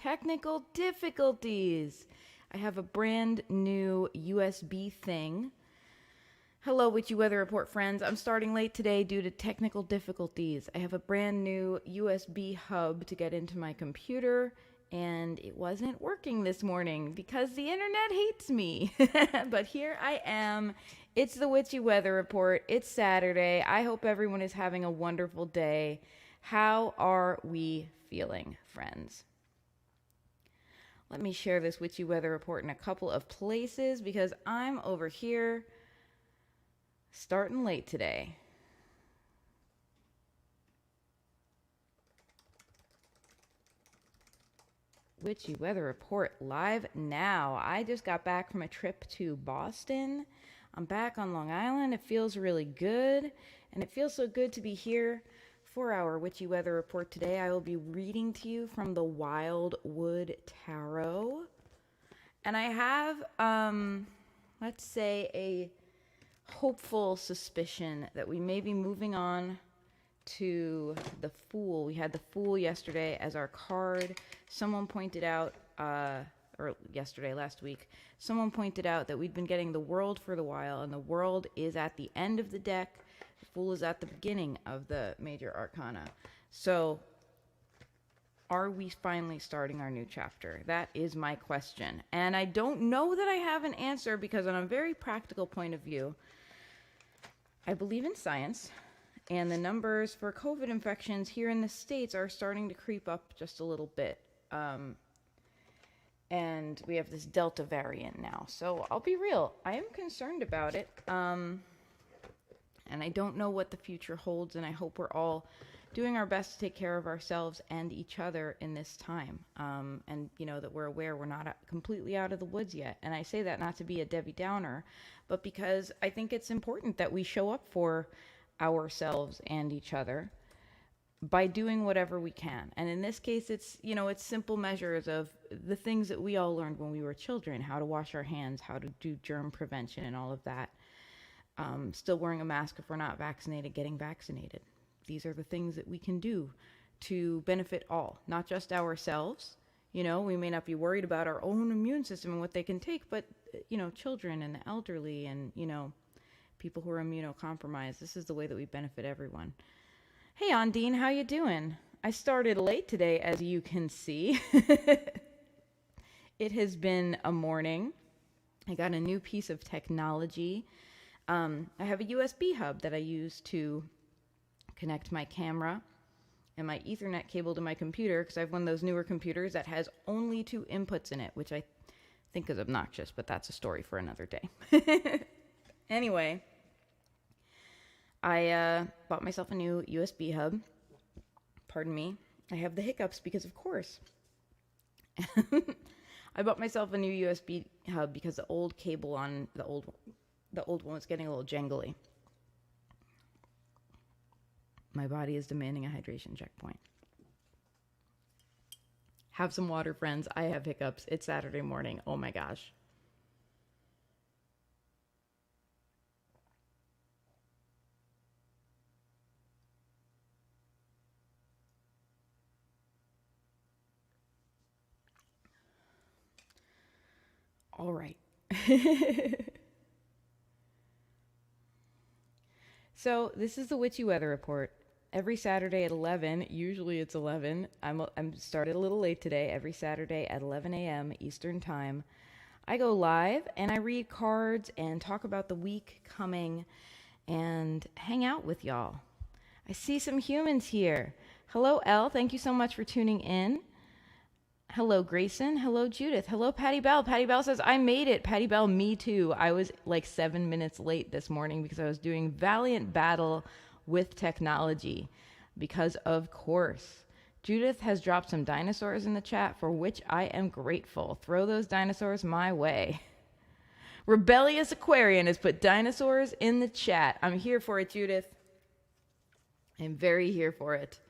technical difficulties. I have a brand new USB thing. Hello, Witchy Weather Report friends. I'm starting late today due to technical difficulties. I have a brand new USB hub to get into my computer, and it wasn't working this morning because the internet hates me. But here I am. It's the Witchy Weather Report. It's Saturday. I hope everyone is having a wonderful day. How are we feeling, friends? Let me share this Witchy Weather Report in a couple of places because I'm over here starting late today. Witchy Weather Report live now. I just got back from a trip to Boston. I'm back on Long Island. It feels really good. And it feels so good to be here for our Witchy Weather Report today. I will be reading to you from the Wildwood Tarot. And I have, let's say, a hopeful suspicion that we may be moving on to the Fool. We had the Fool yesterday as our card. Someone pointed out, or yesterday, last week, someone pointed out that we'd been getting the World for the while, and the World is at the end of the deck. The Fool is at the beginning of the major arcana. So, are we finally starting our new chapter? That is my question. And I don't know that I have an answer because on a very practical point of view, I believe in science, and the numbers for COVID infections here in the States are starting to creep up just a little bit. And we have this Delta variant now. So I'll be real, I am concerned about it. And I don't know what the future holds, and I hope we're all doing our best to take care of ourselves and each other in this time. And, you know, that we're aware we're not completely out of the woods yet. And I say that not to be a Debbie Downer, but because I think it's important that we show up for ourselves and each other by doing whatever we can. And in this case, it's, you know, it's simple measures of the things that we all learned when we were children, how to wash our hands, how to do germ prevention and all of that. Still wearing a mask if we're not vaccinated, getting vaccinated. These are the things that we can do to benefit all, not just ourselves. You know, we may not be worried about our own immune system and what they can take, but, you know, children and the elderly and, you know, people who are immunocompromised. This is the way that we benefit everyone. Hey, Ondine, how you doing? I started late today, as you can see. It has been a morning. I got a new piece of technology. I have a USB hub that I use to connect my camera and my Ethernet cable to my computer because I have one of those newer computers that has only 2 inputs in it, which I think is obnoxious, but that's a story for another day. Anyway, I bought myself a new USB hub. Pardon me. I have the hiccups because, of course. I bought myself a new USB hub because the old cable on the old one was getting a little jangly. My body is demanding a hydration checkpoint. Have some water, friends. I have hiccups. It's Saturday morning. Oh my gosh. All right. So this is the Witchy Weather Report. Every Saturday at 11, usually it's 11. I'm started a little late today. Every Saturday at 11 a.m. Eastern Time, I go live and I read cards and talk about the week coming and hang out with y'all. I see some humans here. Hello, Elle. Thank you so much for tuning in. Hello, Grayson. Hello, Judith. Hello, Patty Bell. Patty Bell says, I made it. Patty Bell, me too. I was like 7 minutes late this morning because I was doing valiant battle with technology. Because, of course, Judith has dropped some dinosaurs in the chat, for which I am grateful. Throw those dinosaurs my way. Rebellious Aquarian has put dinosaurs in the chat. I'm here for it, Judith. I'm very here for it.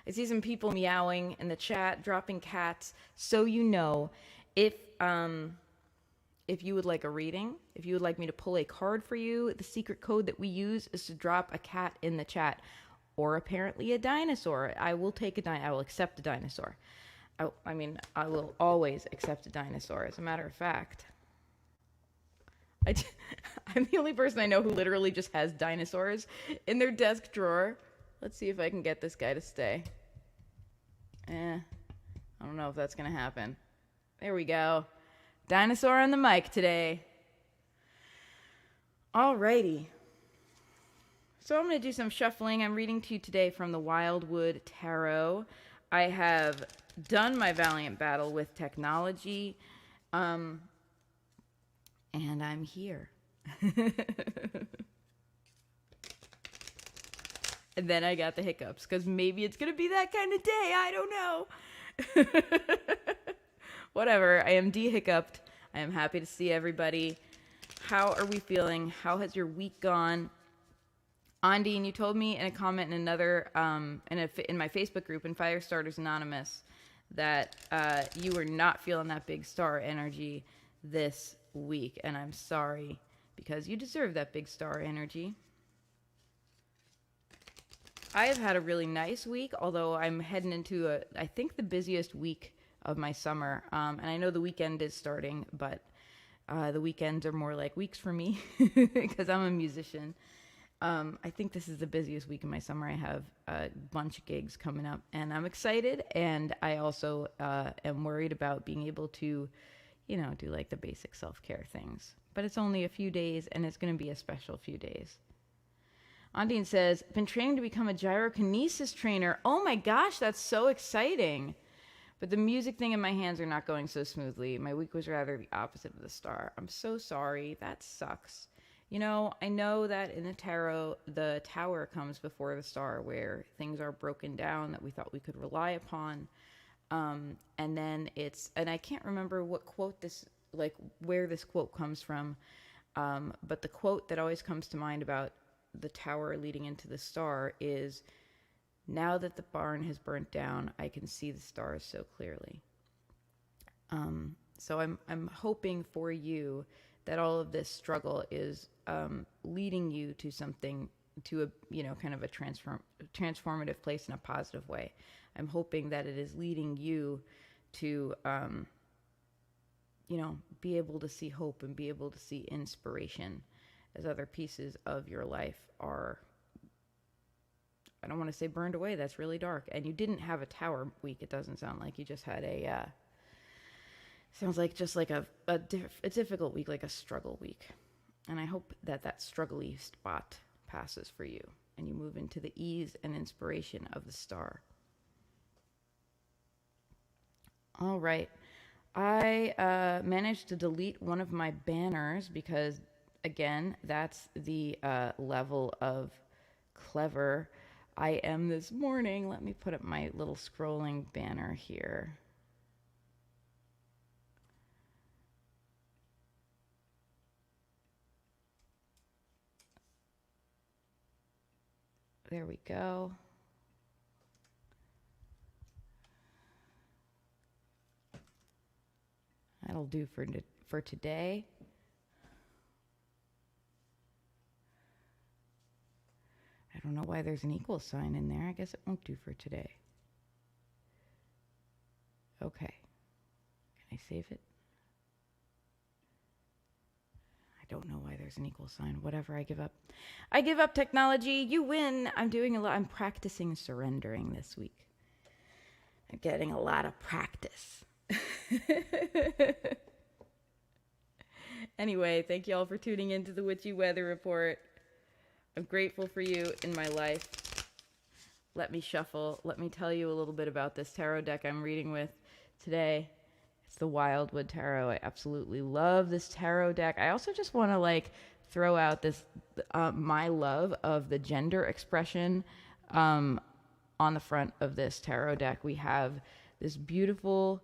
I see some people meowing in the chat, dropping cats. So you know, if you would like a reading, if you would like me to pull a card for you, the secret code that we use is to drop a cat in the chat, or apparently a dinosaur. I will take I will accept a dinosaur. I mean, I will always accept a dinosaur. As a matter of fact, I, I'm the only person I know who literally just has dinosaurs in their desk drawer. Let's see if I can get this guy to stay. I don't know if that's going to happen. There we go. Dinosaur on the mic today. Alrighty. So I'm going to do some shuffling. I'm reading to you today from the Wildwood Tarot. I have done my valiant battle with technology, and I'm here. And then I got the hiccups, because maybe it's going to be that kind of day. I don't know. Whatever. I am de-hiccuped. I am happy to see everybody. How are we feeling? How has your week gone? Ondine, you told me in a comment in another, in my Facebook group, in Firestarters Anonymous, that you were not feeling that big star energy this week. And I'm sorry, because you deserve that big star energy. I have had a really nice week, although I'm heading into I think the busiest week of my summer. And I know the weekend is starting, but the weekends are more like weeks for me because I'm a musician. I think this is the busiest week of my summer. I have a bunch of gigs coming up, and I'm excited. And I also am worried about being able to, do like the basic self-care things. But it's only a few days, and it's going to be a special few days. Ondine says, been training to become a gyrokinesis trainer. Oh my gosh, that's so exciting. But the music thing in my hands are not going so smoothly. My week was rather the opposite of the star. I'm so sorry. That sucks. I know that in the tarot, the tower comes before the star, where things are broken down that we thought we could rely upon. And then and I can't remember what quote where this quote comes from. But the quote that always comes to mind about the tower leading into the star is, now that the barn has burnt down, I can see the stars so clearly. So I'm hoping for you that all of this struggle is leading you to something, to a kind of a transformative place in a positive way. I'm hoping that it is leading you to be able to see hope and be able to see inspiration, as other pieces of your life are, I don't want to say burned away, that's really dark. And you didn't have a tower week. It doesn't sound like you just had sounds like just like a difficult week, like a struggle week. And I hope that struggle-y spot passes for you and you move into the ease and inspiration of the star. All right. I managed to delete one of my banners because, again, that's the level of clever I am this morning. Let me put up my little scrolling banner here. There we go. That'll do for today. I don't know why there's an equal sign in there. I guess it won't do for today. Okay. Can I save it? I don't know why there's an equal sign. Whatever, I give up. I give up technology. You win. I'm doing a lot. I'm practicing surrendering this week. I'm getting a lot of practice. Anyway, thank you all for tuning into the Witchy Weather Report. I'm grateful for you in my life. Let me shuffle. Let me tell you a little bit about this tarot deck I'm reading with today. It's the Wildwood Tarot. I absolutely love this tarot deck. I also just want to throw out this my love of the gender expression on the front of this tarot deck. We have this beautiful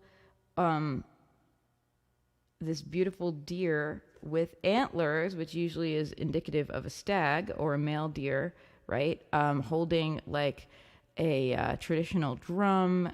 deer with antlers, which usually is indicative of a stag or a male deer, right? Holding a traditional drum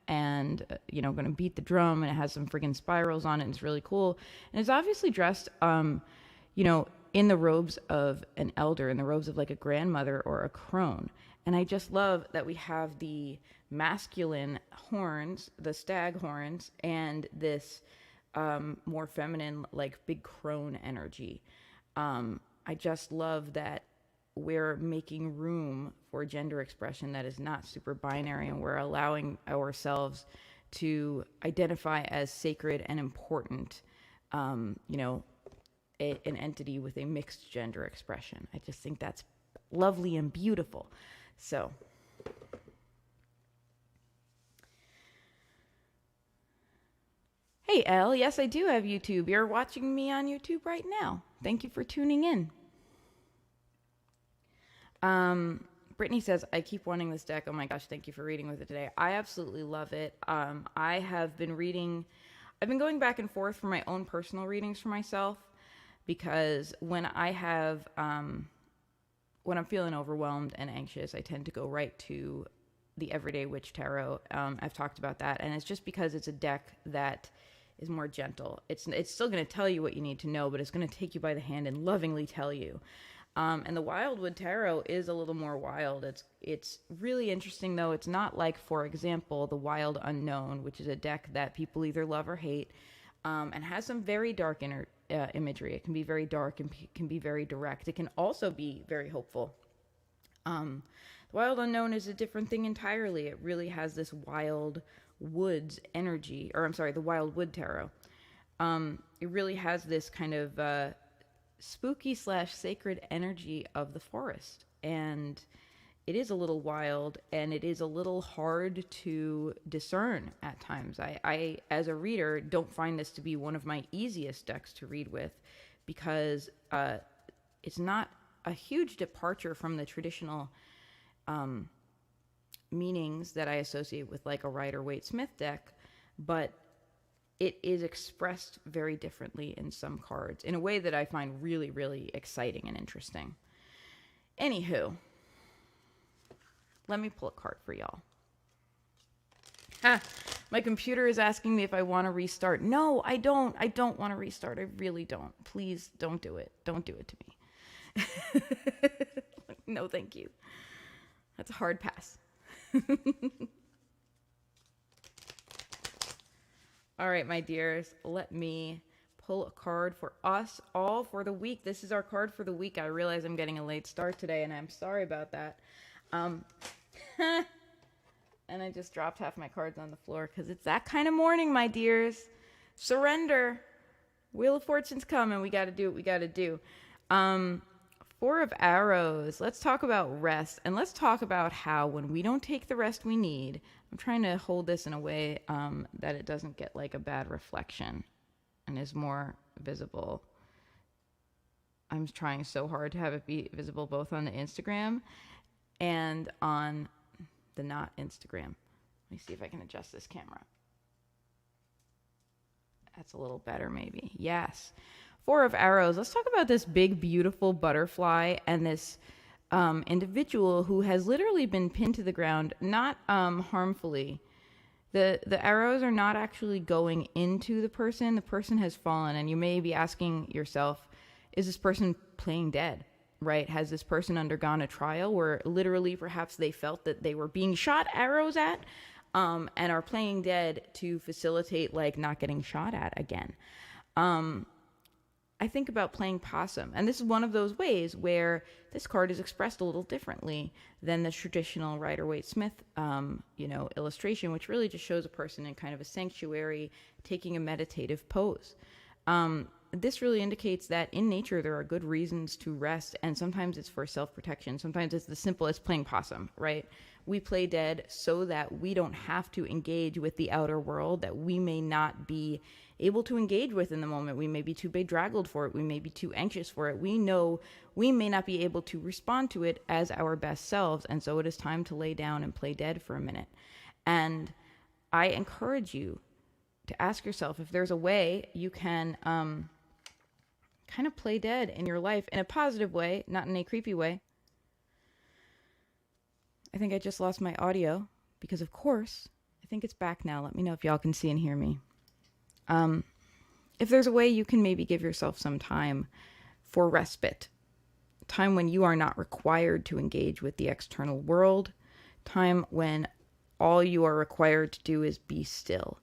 and, going to beat the drum, and it has some friggin' spirals on it, and it's really cool. And it's obviously dressed, in the robes of an elder, in the robes of a grandmother or a crone. And I just love that we have the masculine horns, the stag horns, and this more feminine, like big crone energy. I just love that we're making room for gender expression that is not super binary, and we're allowing ourselves to identify as sacred and important, you know, an entity with a mixed gender expression. I just think that's lovely and beautiful. So, hey, Elle, yes, I do have YouTube. You're watching me on YouTube right now. Thank you for tuning in. Brittany says, I keep wanting this deck. Oh my gosh, thank you for reading with it today. I absolutely love it. I have been reading, I've been going back and forth for my own personal readings for myself, because when I have, when I'm feeling overwhelmed and anxious, I tend to go right to the Everyday Witch Tarot. I've talked about that, and it's just because it's a deck that is more gentle. It's still going to tell you what you need to know, but it's going to take you by the hand and lovingly tell you. And the Wildwood Tarot is a little more wild. It's really interesting, though. It's not like, for example, the Wild Unknown, which is a deck that people either love or hate, and has some very dark imagery. It can be very dark and can be very direct. It can also be very hopeful. The Wild Unknown is a different thing entirely. It really has this wild woods energy, or I'm sorry, the Wildwood Tarot. It really has this kind of spooky / sacred energy of the forest, and it is a little wild, and it is a little hard to discern at times. I as a reader, don't find this to be one of my easiest decks to read with, because it's not a huge departure from the traditional meanings that I associate with like a Rider-Waite-Smith deck, but it is expressed very differently in some cards in a way that I find really, really exciting and interesting. Anywho, let me pull a card for y'all. My computer is asking me if I want to restart. No, I don't. I don't want to restart. I really don't. Please don't do it. Don't do it to me. No, thank you. That's a hard pass. All right, my dears, let me pull a card for us all for the week. This is our card for the week. I realize I'm getting a late start today, and I'm sorry about that. And I just dropped half my cards on the floor because it's that kind of morning, my dears. Surrender. Wheel of Fortune's coming. We got to do what we got to do. Four of Arrows. Let's talk about rest, and let's talk about how when we don't take the rest we need, I'm trying to hold this in a way that it doesn't get like a bad reflection and is more visible. I'm trying so hard to have it be visible both on the Instagram and on the not Instagram. Let me see if I can adjust this camera. That's a little better maybe. Yes. Four of Arrows. Let's talk about this big, beautiful butterfly and this individual who has literally been pinned to the ground, not harmfully. The arrows are not actually going into the person. The person has fallen, and you may be asking yourself, is this person playing dead? Right? Has this person undergone a trial where literally perhaps they felt that they were being shot arrows at, and are playing dead to facilitate like not getting shot at again? I think about playing possum, and this is one of those ways where this card is expressed a little differently than the traditional Rider-Waite-Smith, illustration, which really just shows a person in kind of a sanctuary taking a meditative pose. This really indicates that in nature there are good reasons to rest, and sometimes it's for self-protection. Sometimes it's the simple as playing possum, right? We play dead so that we don't have to engage with the outer world that we may not be able to engage with in the moment. We may be too bedraggled for it. We may be too anxious for it. We know we may not be able to respond to it as our best selves, and so it is time to lay down and play dead for a minute. And I encourage you to ask yourself if there's a way you can kind of play dead in your life in a positive way, not in a creepy way. I think I just lost my audio because, of course, I think it's back now. Let me know if y'all can see and hear me. If there's a way you can maybe give yourself some time for respite, time when you are not required to engage with the external world, time when all you are required to do is be still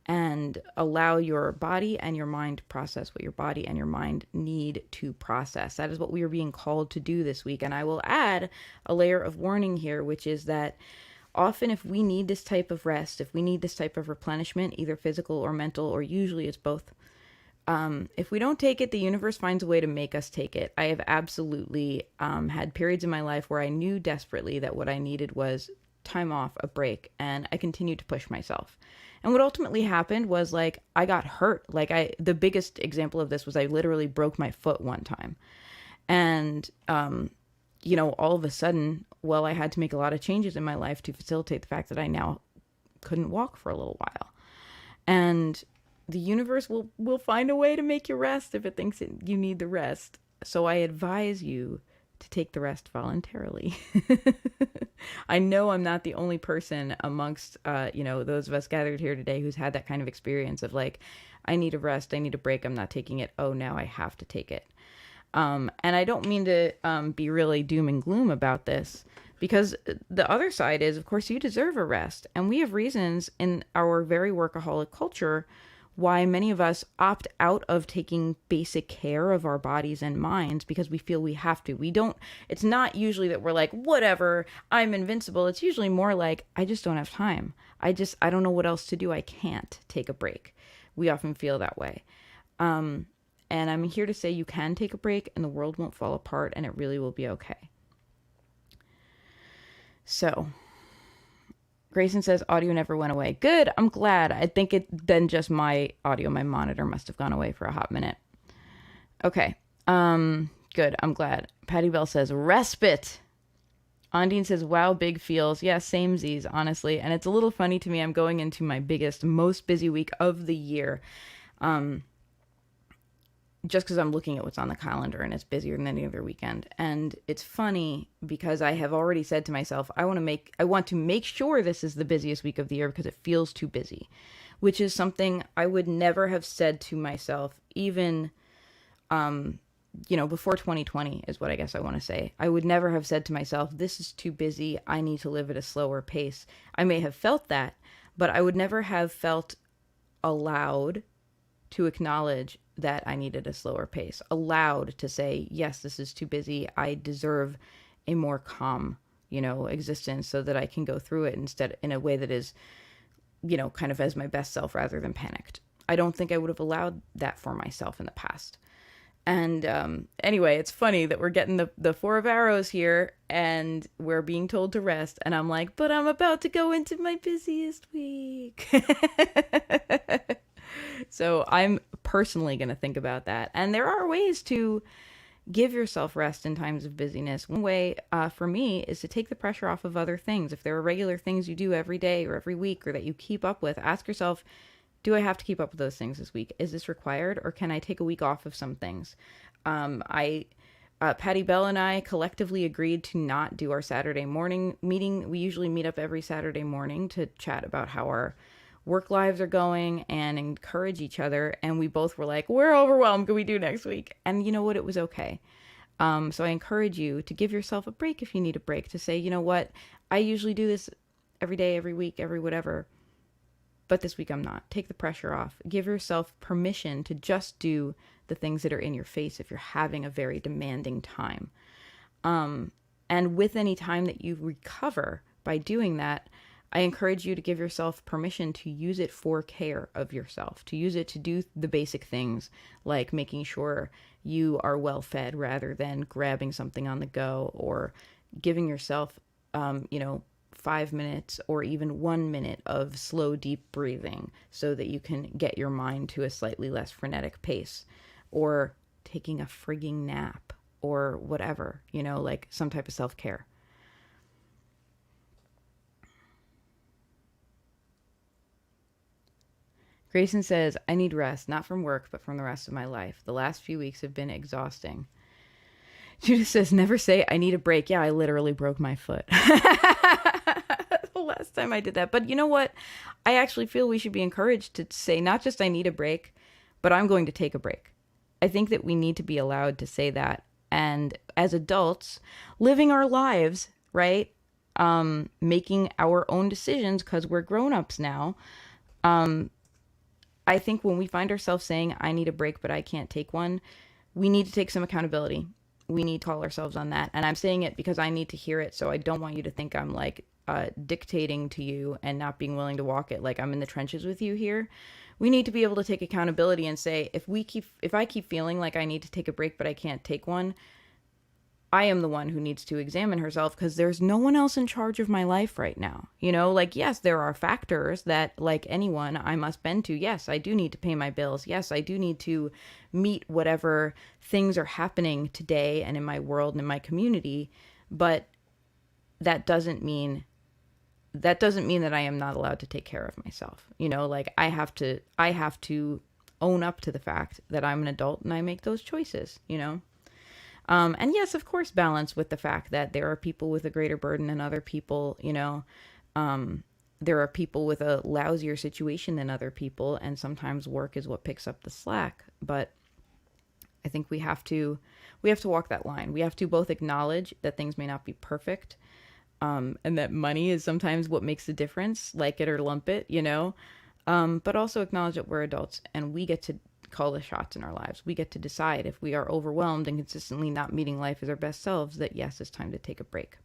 and allow your body and your mind to process what your body and your mind need to process. That is what we are being called to do this week. And I will add a layer of warning here, which is that often if we need this type of rest, if we need this type of replenishment, either physical or mental, or usually it's both, if we don't take it, the universe finds a way to make us take it. I have absolutely had periods in my life where I knew desperately that what I needed was time off, a break, and I continued to push myself. And what ultimately happened was, like, I got hurt. Like, the biggest example of this was I literally broke my foot one time. And, all of a sudden, well, I had to make a lot of changes in my life to facilitate the fact that I now couldn't walk for a little while. And the universe will find a way to make you rest if it thinks you need the rest. So I advise you to take the rest voluntarily. I know I'm not the only person amongst, those of us gathered here today who's had that kind of experience of like, I need a rest, I need a break, I'm not taking it. Oh, now I have to take it. And I don't mean to be really doom and gloom about this, because the other side is, of course, you deserve a rest. And we have reasons in our very workaholic culture why many of us opt out of taking basic care of our bodies and minds because we feel we have to. It's not usually that we're like, whatever, I'm invincible. It's usually more like, I just don't have time. I don't know what else to do. I can't take a break. We often feel that way. And I'm here to say you can take a break and the world won't fall apart and it really will be okay. So Grayson says audio never went away. Good. I'm glad. I think then just my audio, my monitor must have gone away for a hot minute. Okay. Good. I'm glad. Patty Bell says respite. Ondine says, wow, big feels. Yeah, samesies, honestly. And it's a little funny to me. I'm going into my biggest, most busy week of the year. Just because I'm looking at what's on the calendar and it's busier than any other weekend. And it's funny because I have already said to myself, I want to make sure this is the busiest week of the year because it feels too busy, which is something I would never have said to myself, even, before 2020 is what I guess I want to say. I would never have said to myself, this is too busy. I need to live at a slower pace. I may have felt that, but I would never have felt allowed to acknowledge that I needed a slower pace, allowed to say, yes, this is too busy. I deserve a more calm, existence so that I can go through it instead in a way that is, kind of as my best self rather than panicked. I don't think I would have allowed that for myself in the past. And anyway, it's funny that we're getting the Four of Arrows here and we're being told to rest. And I'm like, but I'm about to go into my busiest week. So I'm personally going to think about that. And there are ways to give yourself rest in times of busyness. One way for me is to take the pressure off of other things. If there are regular things you do every day or every week or that you keep up with, ask yourself, do I have to keep up with those things this week? Is this required, or can I take a week off of some things? Patty Bell and I collectively agreed to not do our Saturday morning meeting. We usually meet up every Saturday morning to chat about how our work lives are going and encourage each other. And we both were like, we're overwhelmed. Can we do next week? And you know what? It was okay. So I encourage you to give yourself a break if you need a break, to say, you know what? I usually do this every day, every week, every whatever. But this week I'm not. Take the pressure off. Give yourself permission to just do the things that are in your face if you're having a very demanding time. And with any time that you recover by doing that, I encourage you to give yourself permission to use it for care of yourself, to use it to do the basic things like making sure you are well fed rather than grabbing something on the go, or giving yourself, 5 minutes or even 1 minute of slow, deep breathing so that you can get your mind to a slightly less frenetic pace, or taking a frigging nap or whatever, like some type of self-care. Grayson says, I need rest, not from work, but from the rest of my life. The last few weeks have been exhausting. Judith says, never say I need a break. Yeah, I literally broke my foot. The last time I did that. But you know what? I actually feel we should be encouraged to say not just I need a break, but I'm going to take a break. I think that we need to be allowed to say that and as adults, living our lives, right? Making our own decisions because we're grown-ups now. I think when we find ourselves saying, I need a break, but I can't take one, we need to take some accountability. We need to call ourselves on that. And I'm saying it because I need to hear it. So I don't want you to think I'm like dictating to you and not being willing to walk it. Like I'm in the trenches with you here. We need to be able to take accountability and say, if I keep feeling like I need to take a break, but I can't take one, I am the one who needs to examine herself because there's no one else in charge of my life right now. You know, like, yes, there are factors that, like anyone, I must bend to. Yes, I do need to pay my bills. Yes, I do need to meet whatever things are happening today and in my world and in my community. But that doesn't mean that I am not allowed to take care of myself. You know, like I have to own up to the fact that I'm an adult and I make those choices, you know? And yes, of course, balance with the fact that there are people with a greater burden than other people, you know. There are people with a lousier situation than other people, and sometimes work is what picks up the slack. But I think we have to walk that line. We have to both acknowledge that things may not be perfect, and that money is sometimes what makes the difference, like it or lump it, you know. But also acknowledge that we're adults and we get to call the shots in our lives. We get to decide if we are overwhelmed and consistently not meeting life as our best selves, that yes, it's time to take a break.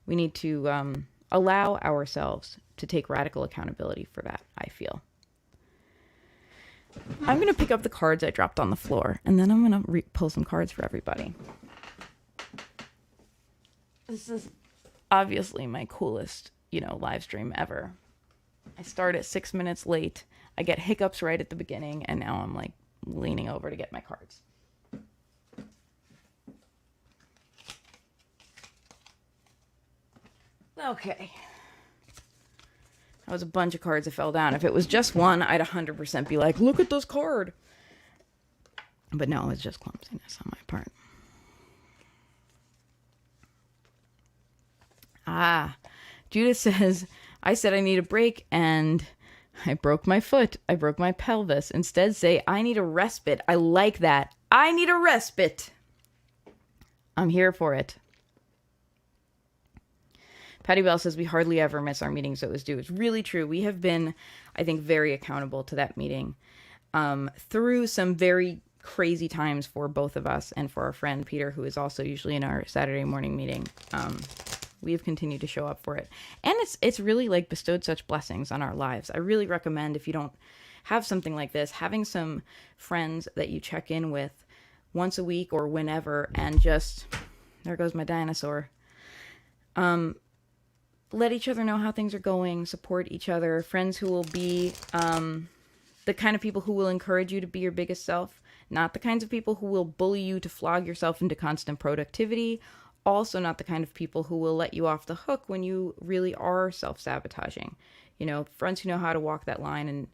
We need to allow ourselves to take radical accountability for that, I feel. I'm going to pick up the cards I dropped on the floor, and then I'm going to pull some cards for everybody. This is obviously my coolest, you know, live stream ever. I start at 6 minutes late. I get hiccups right at the beginning, and now I'm like leaning over to get my cards. Okay. That was a bunch of cards that fell down. If it was just one, I'd 100% be like, look at this card. But no, it's just clumsiness on my part. Judith says, I said I need a break and I broke my foot. I broke my pelvis. Instead say, I need a respite. I like that. I need a respite. I'm here for it. Patty Bell says, we hardly ever miss our meetings that was due. It's really true. We have been, I think, very accountable to that meeting through some very crazy times for both of us and for our friend Peter, who is also usually in our Saturday morning meeting. We have continued to show up for it. And it's really like bestowed such blessings on our lives. I really recommend, if you don't have something like this, having some friends that you check in with once a week or whenever, and just, there goes my dinosaur. Let each other know how things are going, support each other, friends who will be the kind of people who will encourage you to be your biggest self, not the kinds of people who will bully you to flog yourself into constant productivity. Also not the kind of people who will let you off the hook when you really are self-sabotaging. You know, friends who know how to walk that line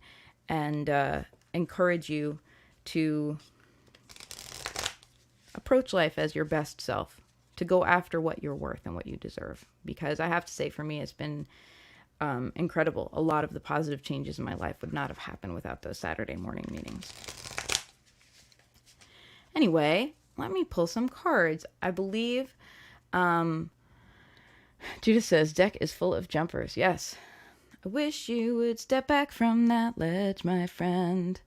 and encourage you to approach life as your best self, to go after what you're worth and what you deserve. Because I have to say, for me, it's been incredible. A lot of the positive changes in my life would not have happened without those Saturday morning meetings. Anyway, let me pull some cards. I believe Judith says, deck is full of jumpers. Yes. I wish you would step back from that ledge, my friend.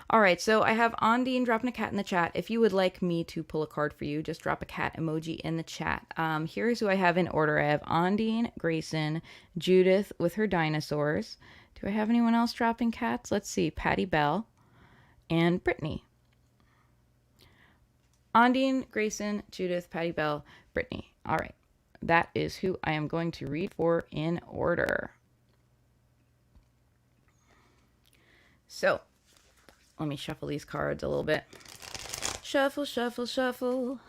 All right, so I have Ondine dropping a cat in the chat. If you would like me to pull a card for you, just drop a cat emoji in the chat. Here's who I have in order. I have Ondine, Grayson, Judith with her dinosaurs. Do I have anyone else dropping cats? Let's see. Patty Bell and Brittany. Ondine, Grayson, Judith, Patty Bell, Brittany. All right. That is who I am going to read for in order. So, let me shuffle these cards a little bit. Shuffle, shuffle, shuffle.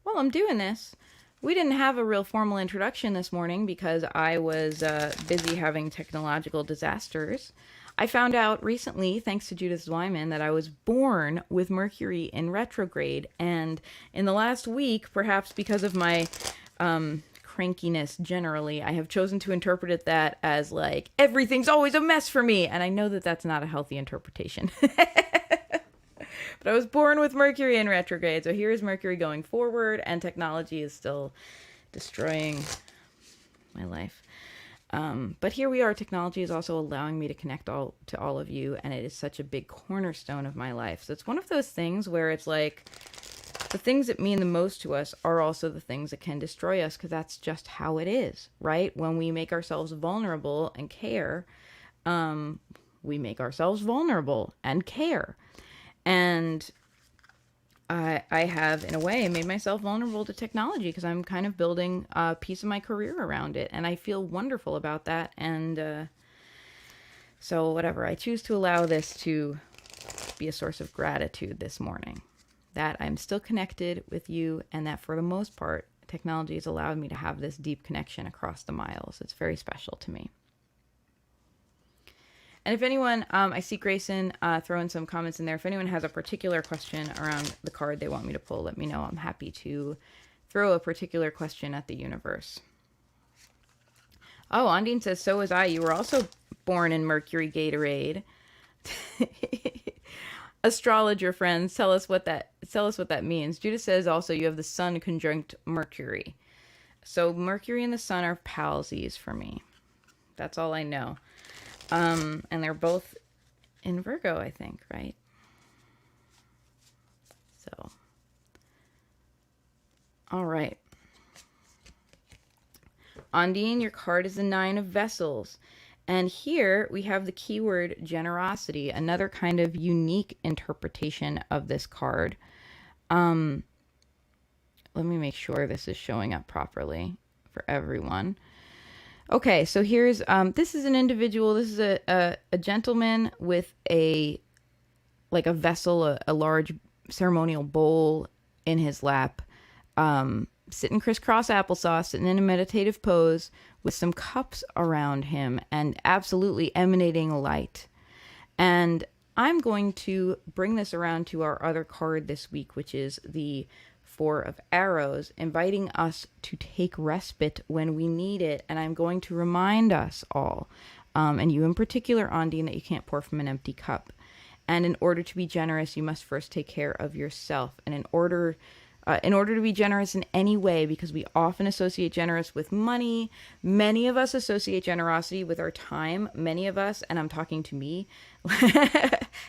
While I'm doing this, we didn't have a real formal introduction this morning because I was busy having technological disasters. I found out recently, thanks to Judith Zweiman, that I was born with Mercury in retrograde. And in the last week, perhaps because of my crankiness generally, I have chosen to interpret it that as like, everything's always a mess for me. And I know that that's not a healthy interpretation. But I was born with Mercury in retrograde, so here's Mercury going forward, and technology is still destroying my life. But here we are. Technology is also allowing me to connect to all of you, and it is such a big cornerstone of my life. So it's one of those things where it's like the things that mean the most to us are also the things that can destroy us, because that's just how it is, right? When we make ourselves vulnerable and care, we make ourselves vulnerable and care. And I have, in a way, made myself vulnerable to technology because I'm kind of building a piece of my career around it. And I feel wonderful about that. And so whatever, I choose to allow this to be a source of gratitude this morning. That I'm still connected with you, and that for the most part, technology has allowed me to have this deep connection across the miles. It's very special to me. And if anyone, I see Grayson throwing some comments in there. If anyone has a particular question around the card they want me to pull, let me know. I'm happy to throw a particular question at the universe. Oh, Ondine says, so was I. You were also born in Mercury Gatorade. Astrologer friends, tell us what that means. Judith says also you have the sun conjunct Mercury. So Mercury and the sun are palsies for me. That's all I know. And they're both in Virgo, I think, right? So, all right. Ondine, your card is the Nine of Vessels. And here we have the keyword generosity, another kind of unique interpretation of this card. Let me make sure this is showing up properly for everyone. Okay, so here's, this is an individual, this is a gentleman with a vessel, a large ceremonial bowl in his lap, sitting crisscross applesauce, sitting in a meditative pose with some cups around him and absolutely emanating light. And I'm going to bring this around to our other card this week, which is the Four of Arrows, inviting us to take respite when we need it. And I'm going to remind us all, and you in particular, Ondine, that you can't pour from an empty cup. And in order to be generous, you must first take care of yourself. And in order to be generous in any way, because we often associate generous with money, many of us associate generosity with our time. Many of us, and I'm talking to me,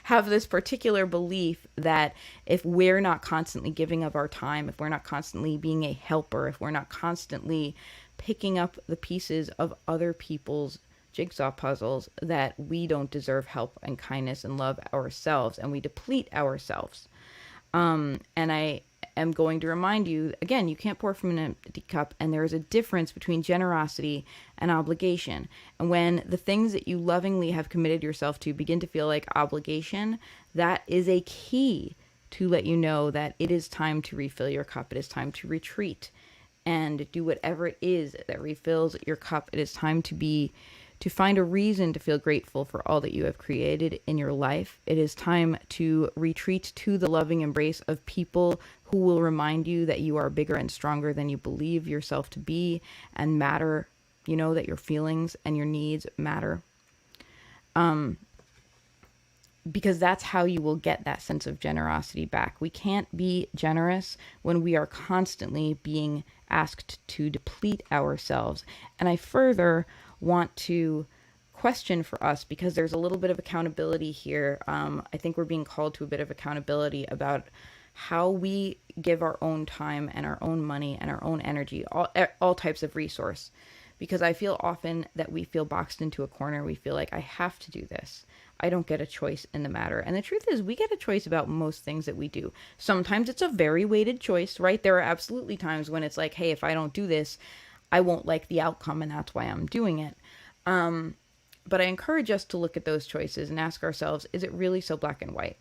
have this particular belief that if we're not constantly giving of our time, if we're not constantly being a helper, if we're not constantly picking up the pieces of other people's jigsaw puzzles, that we don't deserve help and kindness and love ourselves, and we deplete ourselves. And I am going to remind you, again, you can't pour from an empty cup, and there is a difference between generosity and obligation. And when the things that you lovingly have committed yourself to begin to feel like obligation, that is a key to let you know that it is time to refill your cup. It is time to retreat and do whatever it is that refills your cup. It is time to find a reason to feel grateful for all that you have created in your life. It is time to retreat to the loving embrace of people who will remind you that you are bigger and stronger than you believe yourself to be and matter, you know, that your feelings and your needs matter. Because that's how you will get that sense of generosity back. We can't be generous when we are constantly being asked to deplete ourselves. And I further want to question for us, because there's a little bit of accountability here. I think we're being called to a bit of accountability about how we give our own time and our own money and our own energy, all types of resource. Because I feel often that we feel boxed into a corner. We feel like I have to do this. I don't get a choice in the matter. And the truth is, we get a choice about most things that we do. Sometimes it's a very weighted choice, right? There are absolutely times when it's like, hey, if I don't do this, I won't like the outcome, and that's why I'm doing it. But I encourage us to look at those choices and ask ourselves, is it really so black and white?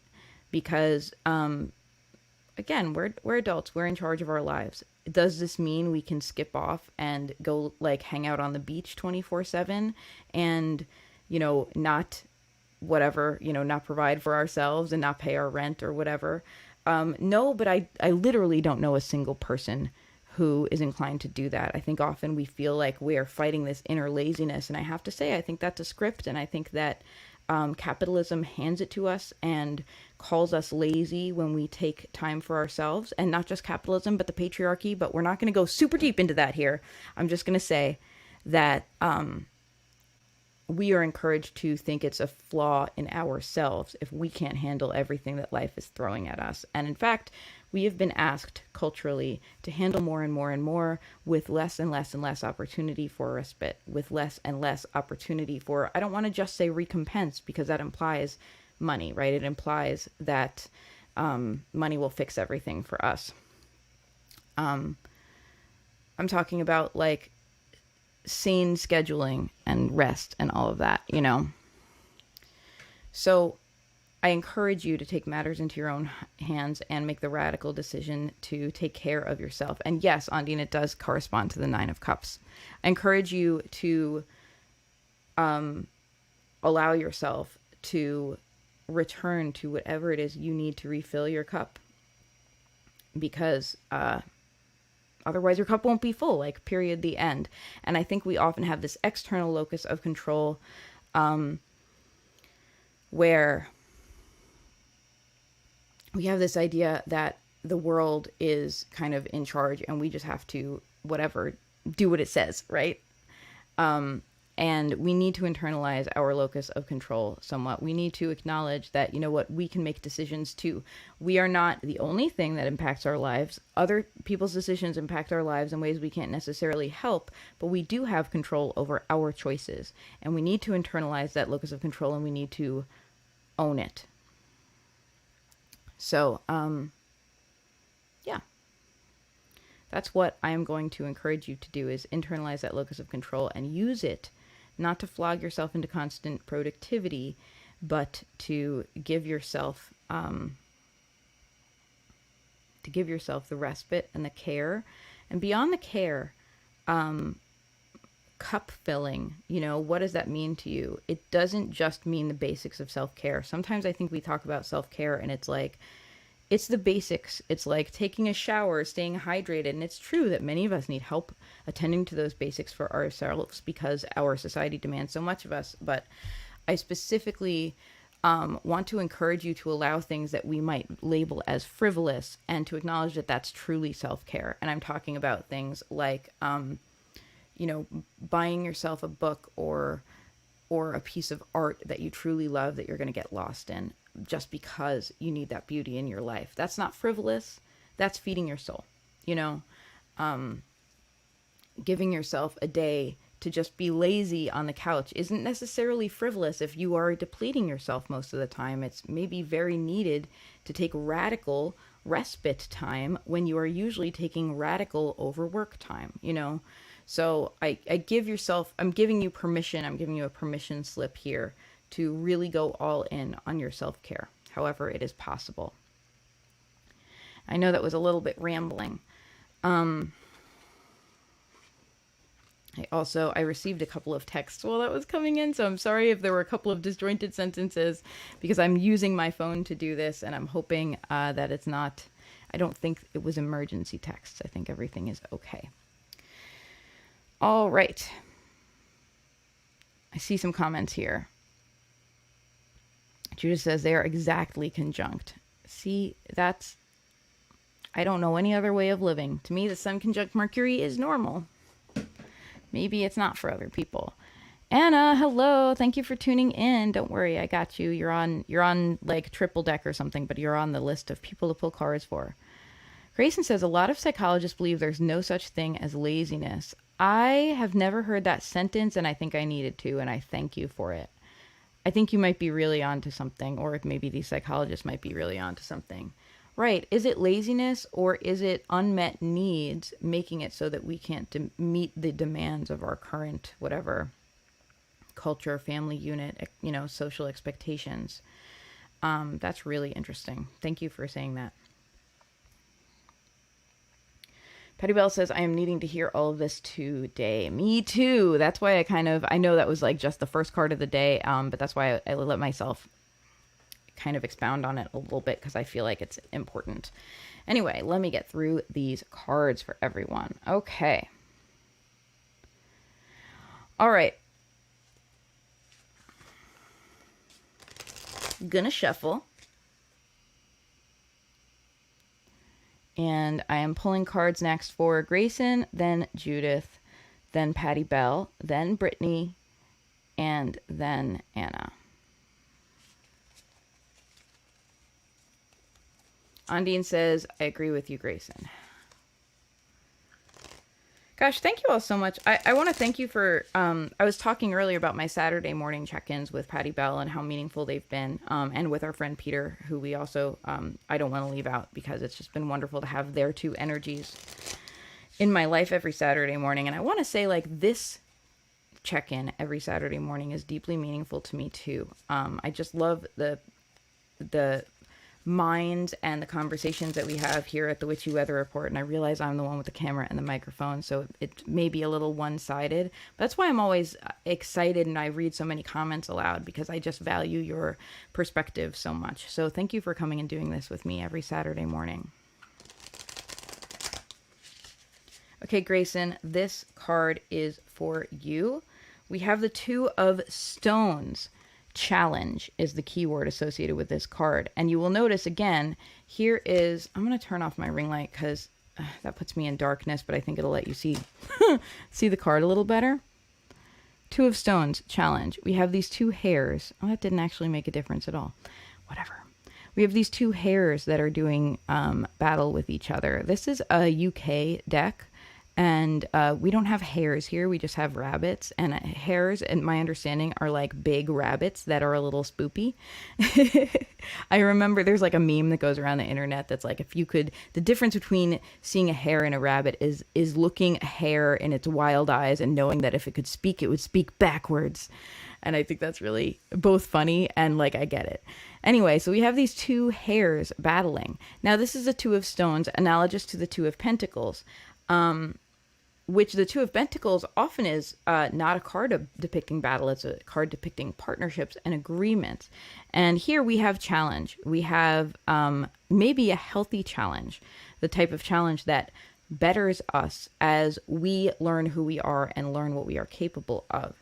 Because, again, we're adults. We're in charge of our lives. Does this mean we can skip off and go like hang out on the beach 24/7 and, not whatever, not provide for ourselves and not pay our rent or whatever? No, but I literally don't know a single person who is inclined to do that. I think often we feel like we are fighting this inner laziness. And I have to say, I think that's a script. And I think that capitalism hands it to us and calls us lazy when we take time for ourselves. And not just capitalism, but the patriarchy. But we're not going to go super deep into that here. I'm just going to say that we are encouraged to think it's a flaw in ourselves if we can't handle everything that life is throwing at us. And in fact, we have been asked culturally to handle more and more and more with less and less and less opportunity for respite, with less and less opportunity for, I don't want to just say recompense, because that implies money, right? It implies that money will fix everything for us. I'm talking about like sane scheduling and rest and all of that, you know? So I encourage you to take matters into your own hands and make the radical decision to take care of yourself. And yes, Ondine, it does correspond to the 9 of Cups. I encourage you to allow yourself to return to whatever it is you need to refill your cup, because otherwise your cup won't be full, like, period, the end. And I think we often have this external locus of control where we have this idea that the world is kind of in charge and we just have to, whatever, do what it says, right? And we need to internalize our locus of control somewhat. We need to acknowledge that, you know what, we can make decisions too. We are not the only thing that impacts our lives. Other people's decisions impact our lives in ways we can't necessarily help, but we do have control over our choices. And we need to internalize that locus of control, and we need to own it. So, yeah. That's what I am going to encourage you to do, is internalize that locus of control and use it not to flog yourself into constant productivity, but to give yourself the respite and the care. And beyond the care, cup filling, you know, what does that mean to you? It doesn't just mean the basics of self-care. Sometimes I think we talk about self-care and it's like, it's the basics. It's like taking a shower, staying hydrated. And it's true that many of us need help attending to those basics for ourselves because our society demands so much of us. But I specifically want to encourage you to allow things that we might label as frivolous and to acknowledge that that's truly self-care. And I'm talking about things like, you know, buying yourself a book or a piece of art that you truly love that you're going to get lost in just because you need that beauty in your life. That's not frivolous. That's feeding your soul, you know. Giving yourself a day to just be lazy on the couch isn't necessarily frivolous if you are depleting yourself most of the time. It's maybe very needed to take radical respite time when you are usually taking radical overwork time, you know. So I'm giving you permission, I'm giving you a permission slip here to really go all in on your self-care, however it is possible. I know that was a little bit rambling. I received a couple of texts while that was coming in, so I'm sorry if there were a couple of disjointed sentences because I'm using my phone to do this, and I'm hoping that it's not, I don't think it was emergency texts. I think everything is okay. All right. I see some comments here. Judith says they are exactly conjunct. See, I don't know any other way of living. To me, the sun conjunct Mercury is normal. Maybe it's not for other people. Anna, hello. Thank you for tuning in. Don't worry, I got you. You're on like triple deck or something, but you're on the list of people to pull cards for. Grayson says a lot of psychologists believe there's no such thing as laziness. I have never heard that sentence, and I think I needed to, and I thank you for it. I think you might be really onto something, or maybe these psychologists might be really onto something. Right. Is it laziness or is it unmet needs making it so that we can't meet the demands of our current, whatever, culture, family unit, you know, social expectations? That's really interesting. Thank you for saying that. Patty Bell says, I am needing to hear all of this today. Me too. That's why I know that was like just the first card of the day, but that's why I let myself kind of expound on it a little bit because I feel like it's important. Anyway, let me get through these cards for everyone. Okay. All right. Gonna shuffle. And I am pulling cards next for Grayson, then Judith, then Patty Bell, then Brittany, and then Anna. Ondine says, I agree with you, Grayson. Gosh, thank you all so much. I want to thank you for, I was talking earlier about my Saturday morning check-ins with Patty Bell and how meaningful they've been, and with our friend Peter, who we also, I don't want to leave out because it's just been wonderful to have their two energies in my life every Saturday morning. And I want to say, like, this check-in every Saturday morning is deeply meaningful to me too. I just love the minds and the conversations that we have here at the Witchy Weather Report, and I realize I'm the one with the camera and the microphone, so it may be a little one-sided. But that's why I'm always excited and I read so many comments aloud, because I just value your perspective so much. So thank you for coming and doing this with me every Saturday morning. Okay, Grayson, this card is for you. We have the Two of Stones. Challenge is the keyword associated with this card. And you will notice again, here is, I'm going to turn off my ring light because that puts me in darkness, but I think it'll let you see the card a little better. Two of Stones, challenge. We have these two hairs. Oh, that didn't actually make a difference at all. Whatever. We have these two hairs that are doing battle with each other. This is a UK deck. And we don't have hares here. We just have rabbits. And hares, in my understanding, are like big rabbits that are a little spoopy. I remember there's like a meme that goes around the internet that's like, if you could, the difference between seeing a hare and a rabbit is looking a hare in its wild eyes and knowing that if it could speak, it would speak backwards. And I think that's really both funny and like, I get it. Anyway, so we have these two hares battling. Now, this is a Two of Stones, analogous to the Two of Pentacles. Which the Two of Pentacles often is not a card depicting battle. It's a card depicting partnerships and agreements. And here we have challenge. We have maybe a healthy challenge, the type of challenge that betters us as we learn who we are and learn what we are capable of.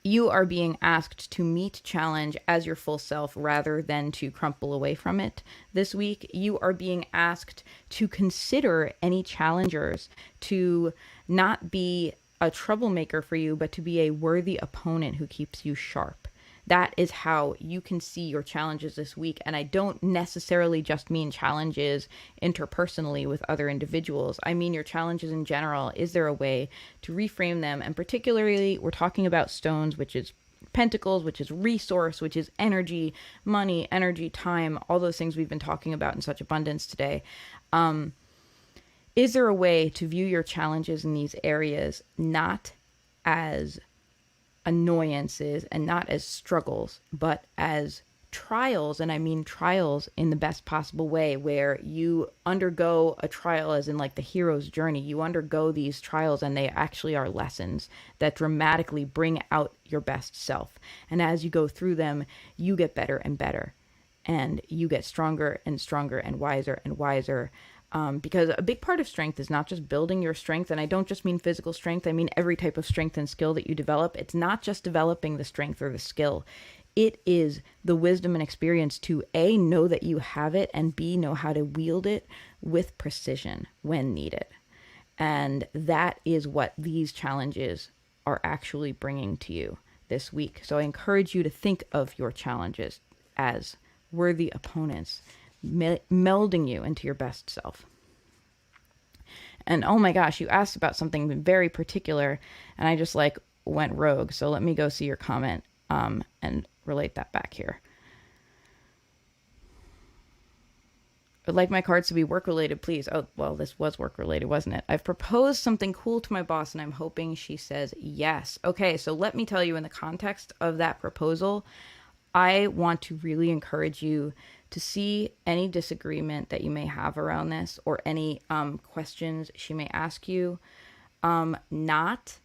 You are being asked to meet challenge as your full self rather than to crumple away from it this week. You are being asked to consider any challengers to not be a troublemaker for you, but to be a worthy opponent who keeps you sharp. That is how you can see your challenges this week. And I don't necessarily just mean challenges interpersonally with other individuals. I mean your challenges in general. Is there a way to reframe them? And particularly, we're talking about stones, which is pentacles, which is resource, which is energy, money, energy, time, all those things we've been talking about in such abundance today. Is there a way to view your challenges in these areas not as annoyances and not as struggles, but as trials? And I mean trials in the best possible way, where you undergo a trial as in like the hero's journey. You undergo these trials and they actually are lessons that dramatically bring out your best self. And as you go through them, you get better and better, and you get stronger and stronger and wiser and wiser. Because a big part of strength is not just building your strength. And I don't just mean physical strength. I mean every type of strength and skill that you develop. It's not just developing the strength or the skill. It is the wisdom and experience to A, know that you have it, and B, know how to wield it with precision when needed. And that is what these challenges are actually bringing to you this week. So I encourage you to think of your challenges as worthy opponents, melding you into your best self. And oh my gosh, you asked about something very particular, and I just like went rogue. So let me go see your comment and relate that back here. I'd like my cards to be work related, please. Oh, well, this was work related, wasn't it? I've proposed something cool to my boss and I'm hoping she says yes. Okay, so let me tell you, in the context of that proposal, I want to really encourage you to see any disagreement that you may have around this, or any questions she may ask you, not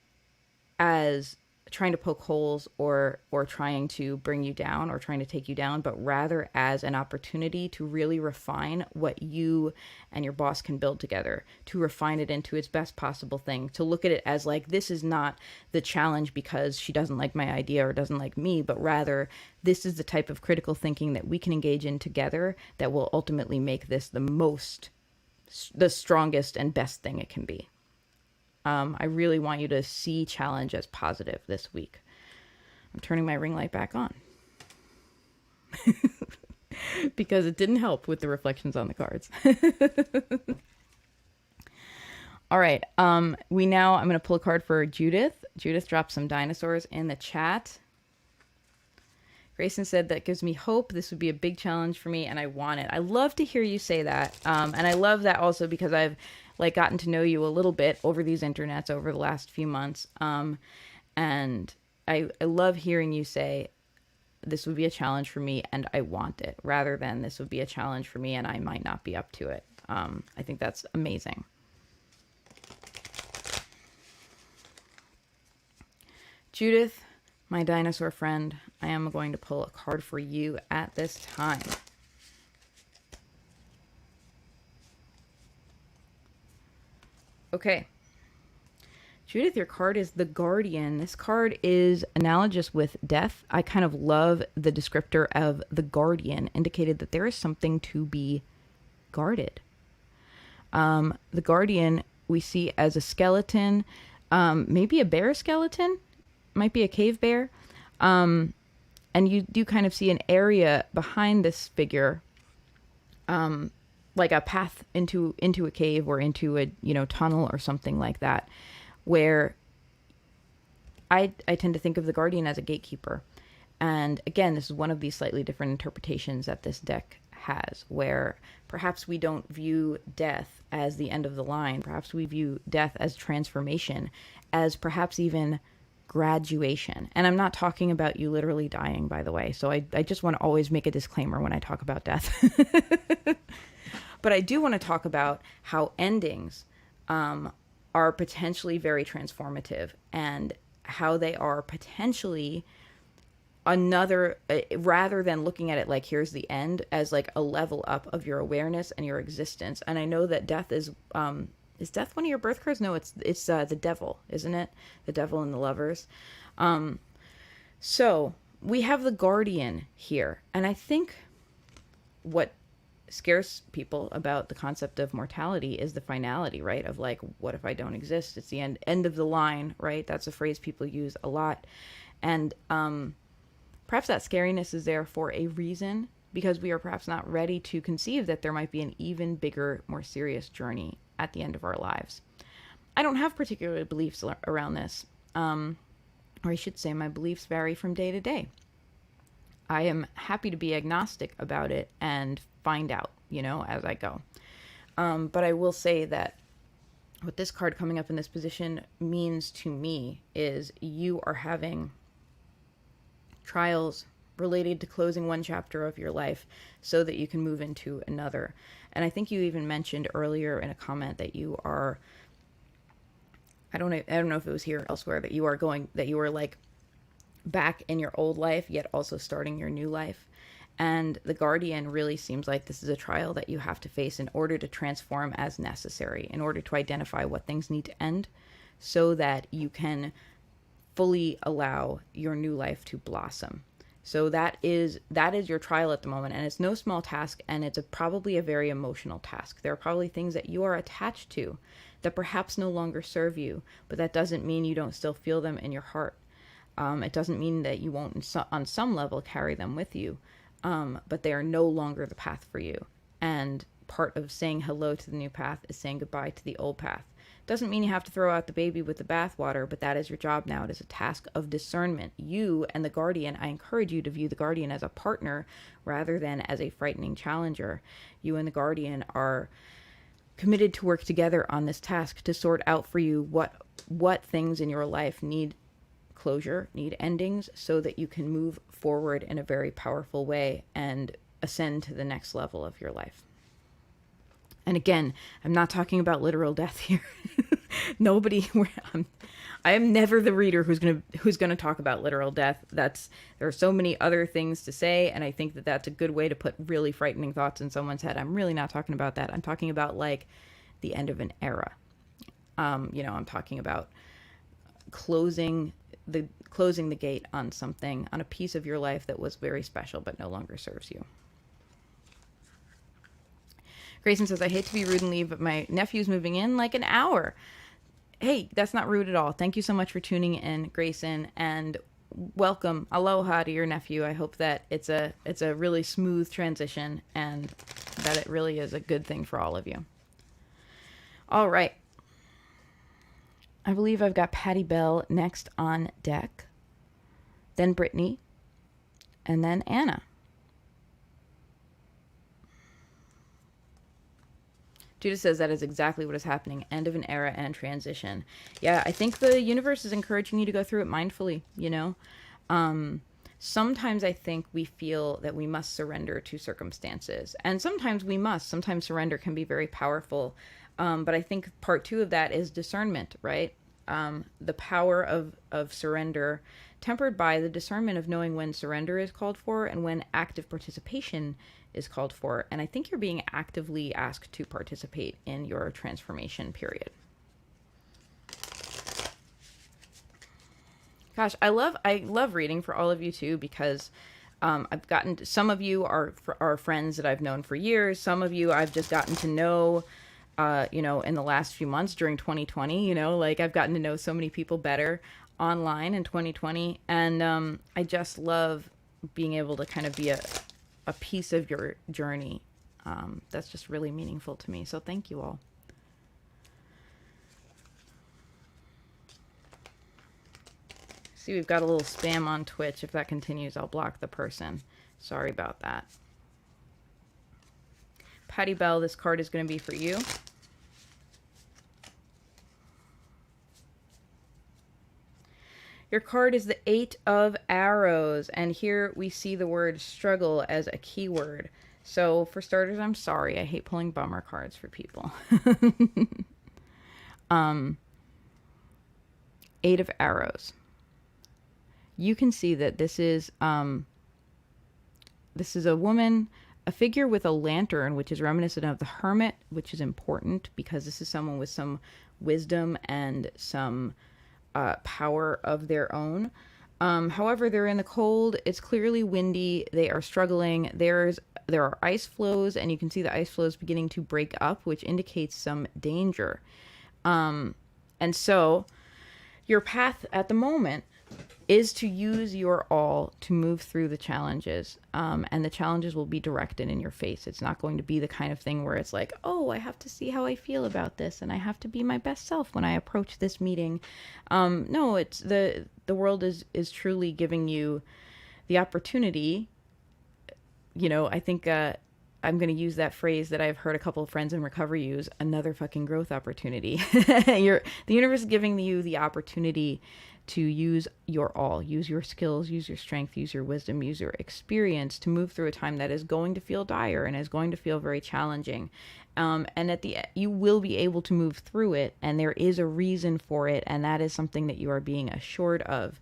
as trying to poke holes or trying to bring you down or trying to take you down, but rather as an opportunity to really refine what you and your boss can build together, to refine it into its best possible thing, to look at it as like, this is not the challenge because she doesn't like my idea or doesn't like me, but rather this is the type of critical thinking that we can engage in together that will ultimately make this the strongest and best thing it can be. I really want you to see challenge as positive this week. I'm turning my ring light back on because it didn't help with the reflections on the cards. All right. I'm going to pull a card for Judith. Judith dropped some dinosaurs in the chat. Grayson said, that gives me hope. This would be a big challenge for me and I want it. I love to hear you say that. And I love that also because I've gotten to know you a little bit over these internets over the last few months. And I love hearing you say, this would be a challenge for me and I want it, rather than this would be a challenge for me and I might not be up to it. I think that's amazing. Judith, my dinosaur friend, I am going to pull a card for you at this time. Okay. Judith, your card is the Guardian. This card is analogous with death. I kind of love the descriptor of the Guardian, indicated that there is something to be guarded. The Guardian we see as a skeleton, maybe a bear skeleton, might be a cave bear. And you do kind of see an area behind this figure, like a path into a cave or into a, tunnel or something like that, where I tend to think of the Guardian as a gatekeeper. And again, this is one of these slightly different interpretations that this deck has, where perhaps we don't view death as the end of the line. Perhaps we view death as transformation, as perhaps even graduation. And I'm not talking about you literally dying, by the way. So I just want to always make a disclaimer when I talk about death. But I do want to talk about how endings are potentially very transformative, and how they are potentially another, rather than looking at it like here's the end, as like a level up of your awareness and your existence. And I know that death is death one of your birth cards? No, it's the devil, isn't it? The devil and the lovers. So we have the Guardian here. And I think what scares people about the concept of mortality is the finality, right? Of like, what if I don't exist? It's the end of the line, right? That's a phrase people use a lot. And perhaps that scariness is there for a reason, because we are perhaps not ready to conceive that there might be an even bigger, more serious journey at the end of our lives. I don't have particular beliefs around this. Or I should say my beliefs vary from day to day. I am happy to be agnostic about it and find out, as I go. But I will say that what this card coming up in this position means to me is you are having trials related to closing one chapter of your life so that you can move into another. And I think you even mentioned earlier in a comment that you are, I don't know if it was here or elsewhere, that you are like back in your old life, yet also starting your new life. And the Guardian really seems like this is a trial that you have to face in order to transform as necessary, in order to identify what things need to end so that you can fully allow your new life to blossom. So that is your trial at the moment, and it's no small task, and it's probably a very emotional task. There are probably things that you are attached to that perhaps no longer serve you, but that doesn't mean you don't still feel them in your heart. It doesn't mean that you won't on some level carry them with you, but they are no longer the path for you. And part of saying hello to the new path is saying goodbye to the old path. Doesn't mean you have to throw out the baby with the bathwater, but that is your job now. It is a task of discernment. You and the Guardian, I encourage you to view the Guardian as a partner rather than as a frightening challenger. You and the Guardian are committed to work together on this task to sort out for you what things in your life need closure, need endings, so that you can move forward in a very powerful way and ascend to the next level of your life. And again, I'm not talking about literal death here. Nobody. I am never the reader who's gonna talk about literal death. There are so many other things to say, and I think that that's a good way to put really frightening thoughts in someone's head. I'm really not talking about that. I'm talking about like the end of an era. I'm talking about closing the gate on something, on a piece of your life that was very special but no longer serves you. Grayson says, I hate to be rude and leave, but my nephew's moving in like an hour. Hey, that's not rude at all. Thank you so much for tuning in, Grayson, and welcome, aloha to your nephew. I hope that it's a really smooth transition and that it really is a good thing for all of you. All right. I believe I've got Patty Bell next on deck, then Brittany, and then Anna. Judith says that is exactly what is happening. End of an era and transition. Yeah, I think the universe is encouraging you to go through it mindfully, Sometimes I think we feel that we must surrender to circumstances. And sometimes we must. Sometimes surrender can be very powerful. But I think part 2 of that is discernment, right? The power of surrender, tempered by the discernment of knowing when surrender is called for and when active participation is called for. And I think you're being actively asked to participate in your transformation period. Gosh, I love reading for all of you too, because I've gotten some of you are friends that I've known for years. Some of you I've just gotten to know, in the last few months during 2020. I've gotten to know so many people better online in 2020, and I just love being able to kind of be a piece of your journey. That's just really meaningful to me. So thank you all. See, we've got a little spam on Twitch. If that continues, I'll block the person. Sorry about that. Patty Bell, this card is going to be for you. Your card is the 8 of Arrows, and here we see the word struggle as a keyword. So for starters, I'm sorry. I hate pulling bummer cards for people. 8 of Arrows. You can see that this is a woman, a figure with a lantern, which is reminiscent of the hermit, which is important because this is someone with some wisdom and some power of their own. However, they're in the cold. It's clearly windy. They are struggling. There are ice flows, and you can see the ice flows beginning to break up, which indicates some danger. And so your path at the moment is to use your all to move through the challenges. And the challenges will be directed in your face. It's not going to be the kind of thing where it's like, oh, I have to see how I feel about this, and I have to be my best self when I approach this meeting. No, it's the world is truly giving you the opportunity. I think I'm going to use that phrase that I've heard a couple of friends in recovery use, another fucking growth opportunity. The universe is giving you the opportunity to use your all, use your skills, use your strength, use your wisdom, use your experience to move through a time that is going to feel dire and is going to feel very challenging. And at the end, you will be able to move through it, and there is a reason for it, and that is something that you are being assured of.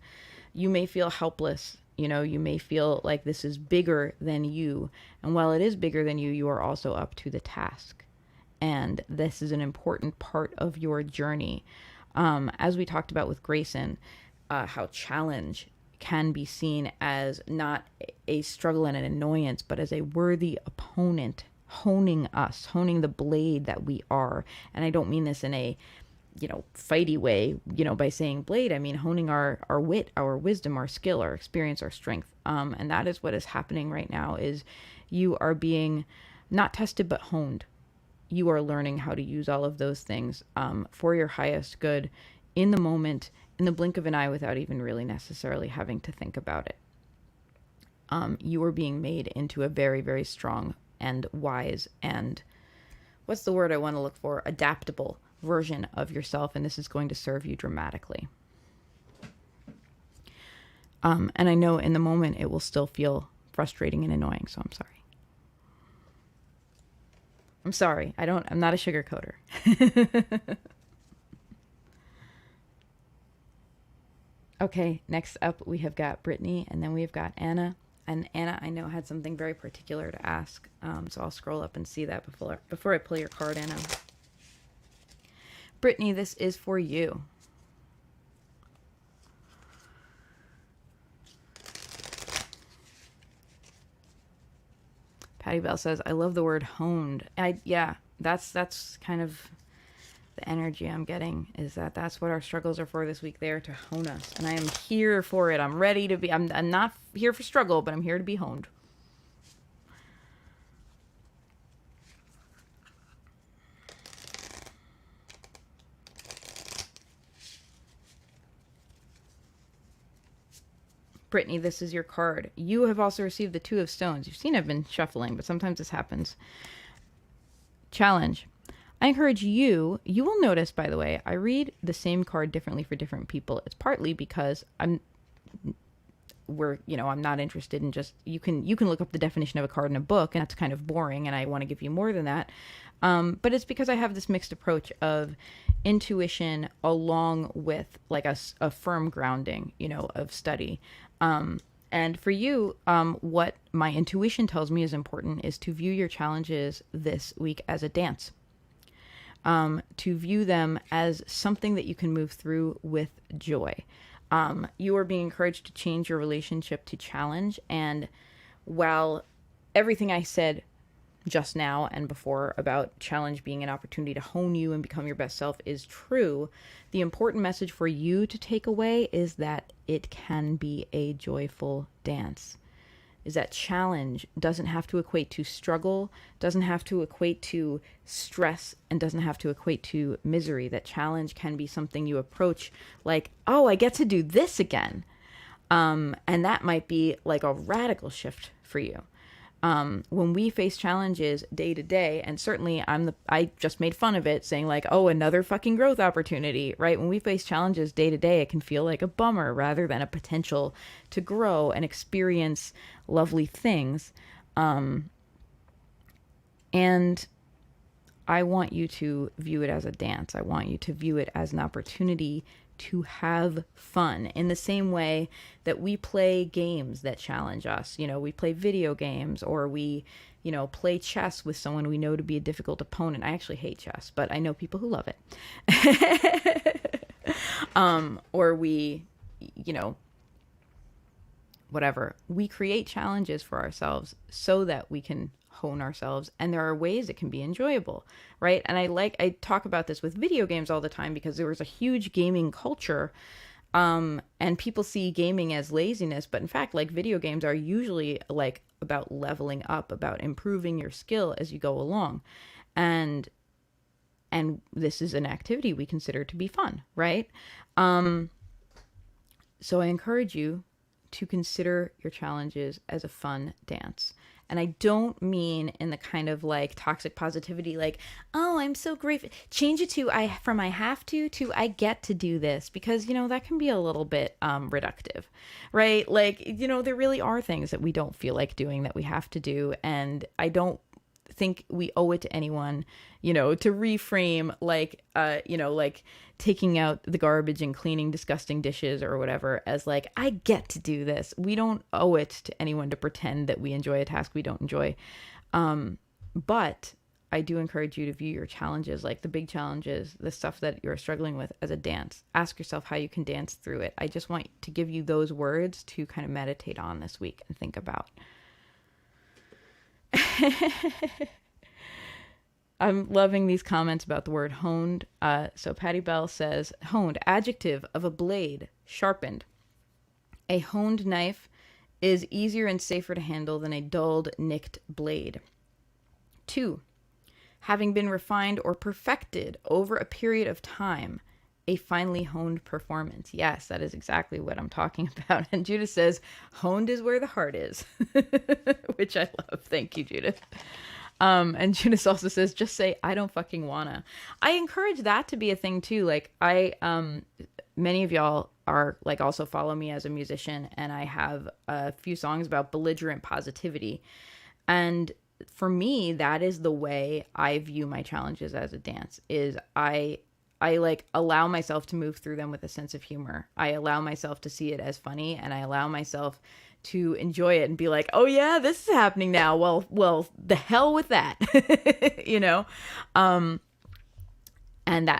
You may feel helpless. You may feel like this is bigger than you. And while it is bigger than you, you are also up to the task. And this is an important part of your journey. As we talked about with Grayson, how challenge can be seen as not a struggle and an annoyance, but as a worthy opponent honing us, honing the blade that we are. And I don't mean this in a fighty way, by saying blade. I mean honing our wit, our wisdom, our skill, our experience, our strength. And that is what is happening right now, is you are being not tested, but honed. You are learning how to use all of those things for your highest good in the moment, in the blink of an eye, without even really necessarily having to think about it. You are being made into a very, very strong and wise and, what's the word I want to look for? Adaptable version of yourself, and this is going to serve you dramatically. And I know in the moment it will still feel frustrating and annoying, so I'm sorry. I'm sorry. I'm not a sugarcoater. Okay, next up we have got Brittany, and then we've got Anna. And Anna, I know, had something very particular to ask, so I'll scroll up and see that before I pull your card, Anna. Brittany, this is for you. Patty Bell says, "I love the word honed." Yeah, that's kind of the energy I'm getting, is that that's what our struggles are for this week. They are to hone us, and I am here for it. I'm ready to be. I'm not here for struggle, but I'm here to be honed. Brittany, this is your card. You have also received the Two of Stones. You've seen I've been shuffling, but sometimes this happens. Challenge. I encourage you will notice, by the way, I read the same card differently for different people. It's partly because I'm not interested in just, you can look up the definition of a card in a book, and that's kind of boring, and I want to give you more than that. But it's because I have this mixed approach of intuition along with like a firm grounding, of study. And for you, what my intuition tells me is important is to view your challenges this week as a dance. To view them as something that you can move through with joy. You are being encouraged to change your relationship to challenge. And while everything I said just now and before about challenge being an opportunity to hone you and become your best self is true, the important message for you to take away is that it can be a joyful dance. Is that challenge doesn't have to equate to struggle, doesn't have to equate to stress, and doesn't have to equate to misery. That challenge can be something you approach like, oh, I get to do this again. And that might be like a radical shift for you. When we face challenges day to day, and certainly I just made fun of it saying like, oh, another fucking growth opportunity, right? When we face challenges day to day, it can feel like a bummer rather than a potential to grow and experience lovely things. And I want you to view it as a dance. I want you to view it as an opportunity to have fun in the same way that we play games that challenge us. We play video games, or we, play chess with someone we know to be a difficult opponent. I actually hate chess, but I know people who love it. Or we, whatever. We create challenges for ourselves so that we can hone ourselves, and there are ways it can be enjoyable, right? And I talk about this with video games all the time because there was a huge gaming culture, and people see gaming as laziness, but in fact, like, video games are usually like about leveling up, about improving your skill as you go along, and this is an activity we consider to be fun, right? So I encourage you to consider your challenges as a fun dance. And I don't mean in the kind of like toxic positivity, like, oh, I'm so grateful. Change it to from I have to I get to do this, because, that can be a little bit reductive, right? Like, there really are things that we don't feel like doing that we have to do. And I don't think we owe it to anyone, to reframe like, like taking out the garbage and cleaning disgusting dishes or whatever as like, I get to do this. We don't owe it to anyone to pretend that we enjoy a task we don't enjoy. But I do encourage you to view your challenges, like the big challenges, the stuff that you're struggling with, as a dance. Ask yourself how you can dance through it. I just want to give you those words to kind of meditate on this week and think about. I'm loving these comments about the word honed. So Patty Bell says, honed, adjective of a blade, sharpened. A honed knife is easier and safer to handle than a dulled, nicked blade. 2, having been refined or perfected over a period of time, a finely honed performance. Yes, that is exactly what I'm talking about. And Judith says, honed is where the heart is, which I love. Thank you, Judith. And Judith also says, just say, I don't fucking wanna. I encourage that to be a thing too. Like, many of y'all are like, also follow me as a musician, and I have a few songs about belligerent positivity. And for me, that is the way I view my challenges as a dance, is I I like allow myself to move through them with a sense of humor. I allow myself to see it as funny, and I allow myself to enjoy it and be like, oh yeah, this is happening now. Well, the hell with that, you know? And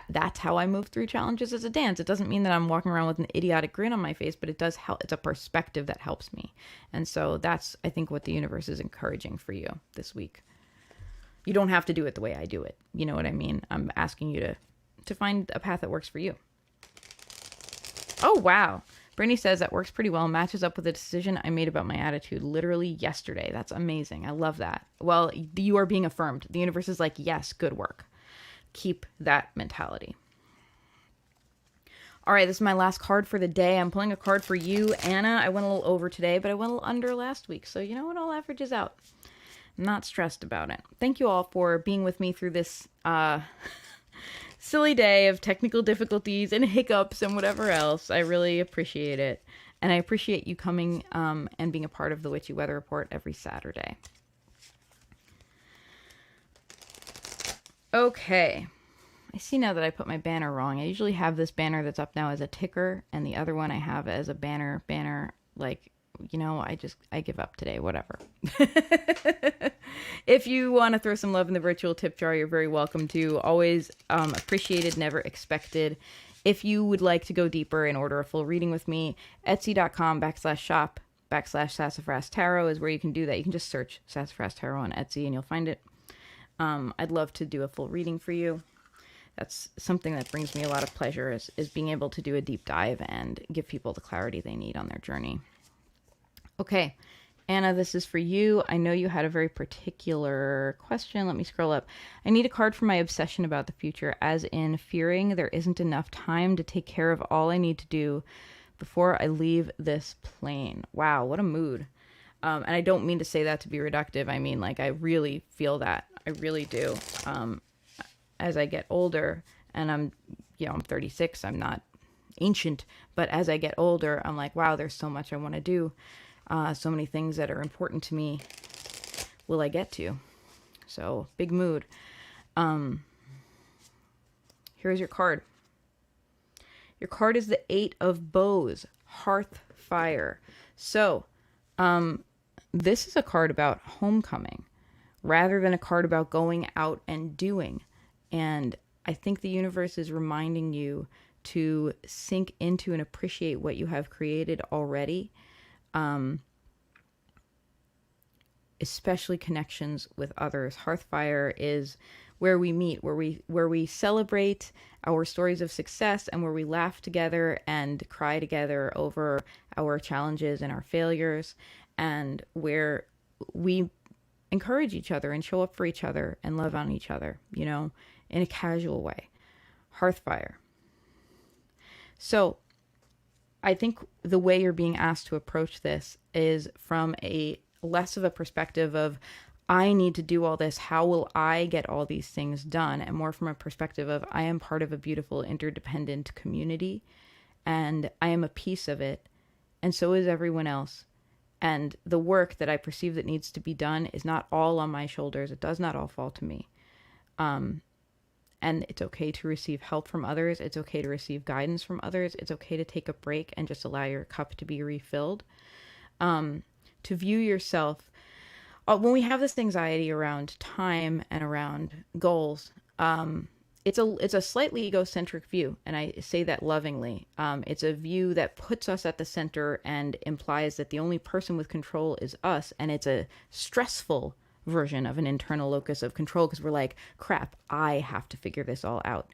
that's how I move through challenges as a dance. It doesn't mean that I'm walking around with an idiotic grin on my face, but it does help. It's a perspective that helps me. And so that's, I think, what the universe is encouraging for you this week. You don't have to do it the way I do it. You know what I mean? I'm asking you to find a path that works for you. Oh, wow. Brittany says that works pretty well. Matches up with a decision I made about my attitude literally yesterday. That's amazing. I love that. Well, you are being affirmed. The universe is like, yes, good work. Keep that mentality. All right, this is my last card for the day. I'm pulling a card for you, Anna. I went a little over today, but I went a little under last week. So you know what? All averages out. I'm not stressed about it. Thank you all for being with me through this silly day of technical difficulties and hiccups and whatever else. I really appreciate it. And I appreciate you coming and being a part of the Witchy Weather Report every Saturday. Okay. I see now that I put my banner wrong. I usually have this banner that's up now as a ticker, and the other one I have as a banner, like, you know, I give up today, whatever. If you want to throw some love in the virtual tip jar, you're very welcome to. Always appreciated, never expected. If you would like to go deeper and order a full reading with me, etsy.com/shop/Sassafras Tarot is where you can do that. You can just search Sassafras Tarot on Etsy and you'll find it. I'd love to do a full reading for you. That's something that brings me a lot of pleasure is being able to do a deep dive and give people the clarity they need on their journey. Okay, Anna, this is for you. I know you had a very particular question. Let me scroll up. I need a card for my obsession about the future, as in fearing there isn't enough time to take care of all I need to do before I leave this plane. Wow, what a mood. And I don't mean to say that to be reductive. I mean, like, I really feel that. I really do. As I get older, and I'm 36, I'm not ancient, but as I get older, I'm like, wow, there's so much I want to do. So many things that are important to me will I get to. So, big mood. Here's your card. Your card is the 8 of Bows, Hearth Fire. So, this is a card about homecoming rather than a card about going out and doing. And I think the universe is reminding you to sink into and appreciate what you have created already. Especially connections with others. Hearthfire is where we meet, where we celebrate our stories of success, and where we laugh together and cry together over our challenges and our failures, and where we encourage each other and show up for each other and love on each other, you know, in a casual way. Hearthfire. So I think the way you're being asked to approach this is from a less of a perspective of, I need to do all this, how will I get all these things done? And more from a perspective of, I am part of a beautiful interdependent community and I am a piece of it, and so is everyone else. And the work that I perceive that needs to be done is not all on my shoulders. It does not all fall to me. And it's okay to receive help from others. It's okay to receive guidance from others. It's okay to take a break and just allow your cup to be refilled. To view yourself, when we have this anxiety around time and around goals, it's a slightly egocentric view, and I say that lovingly. It's a view that puts us at the center and implies that the only person with control is us, and it's a stressful version of an internal locus of control, because we're like, crap, I have to figure this all out.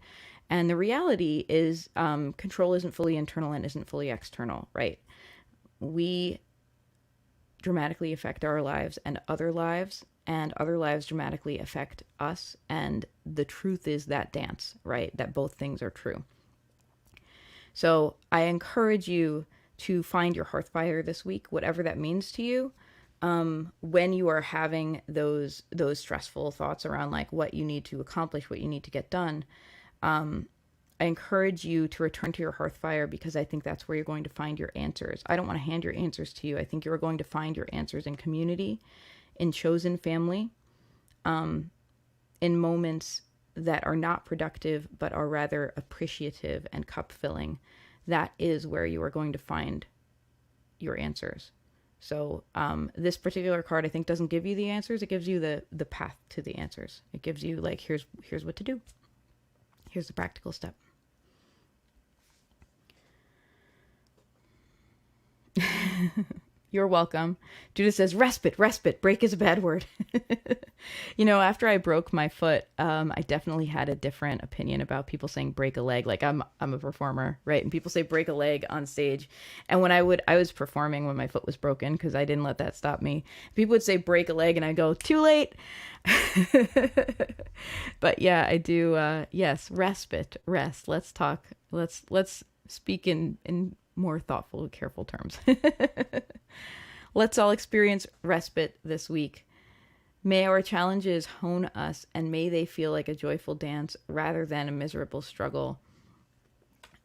And the reality is, control isn't fully internal and isn't fully external, right? We dramatically affect our lives and other lives dramatically affect us. And the truth is that dance, right? That both things are true. So I encourage you to find your hearthfire this week, whatever that means to you. When you are having those stressful thoughts around like what you need to accomplish, what you need to get done, I encourage you to return to your hearthfire, because I think that's where you're going to find your answers. I don't want to hand your answers to you. I think you're going to find your answers in community, in chosen family, in moments that are not productive but are rather appreciative and cup filling, that is where you are going to find your answers. So this particular card, I think, doesn't give you the answers. It gives you the path to the answers. It gives you like, here's what to do. Here's the practical step. You're welcome. Judith says, respite. Break is a bad word. After I broke my foot, I definitely had a different opinion about people saying break a leg. Like I'm a performer, right? And people say break a leg on stage. And when I was performing when my foot was broken, because I didn't let that stop me. People would say break a leg and I go, too late. But yeah, I do. Yes. Respite, rest. Let's talk. Let's speak in more thoughtful, careful terms. Let's all experience respite this week. May our challenges hone us, and may they feel like a joyful dance rather than a miserable struggle.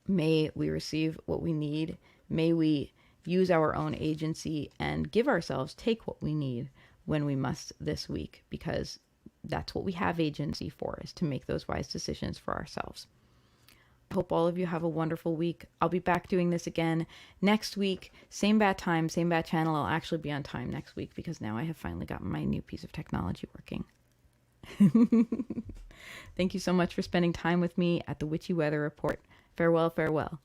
May we receive what we need. May we use our own agency and take what we need when we must this week, because that's what we have agency for, is to make those wise decisions for ourselves. I hope all of you have a wonderful week. I'll be back doing this again next week. Same bat time, same bat channel. I'll actually be on time next week because now I have finally gotten my new piece of technology working. Thank you so much for spending time with me at the Witchy Weather Report. Farewell, farewell.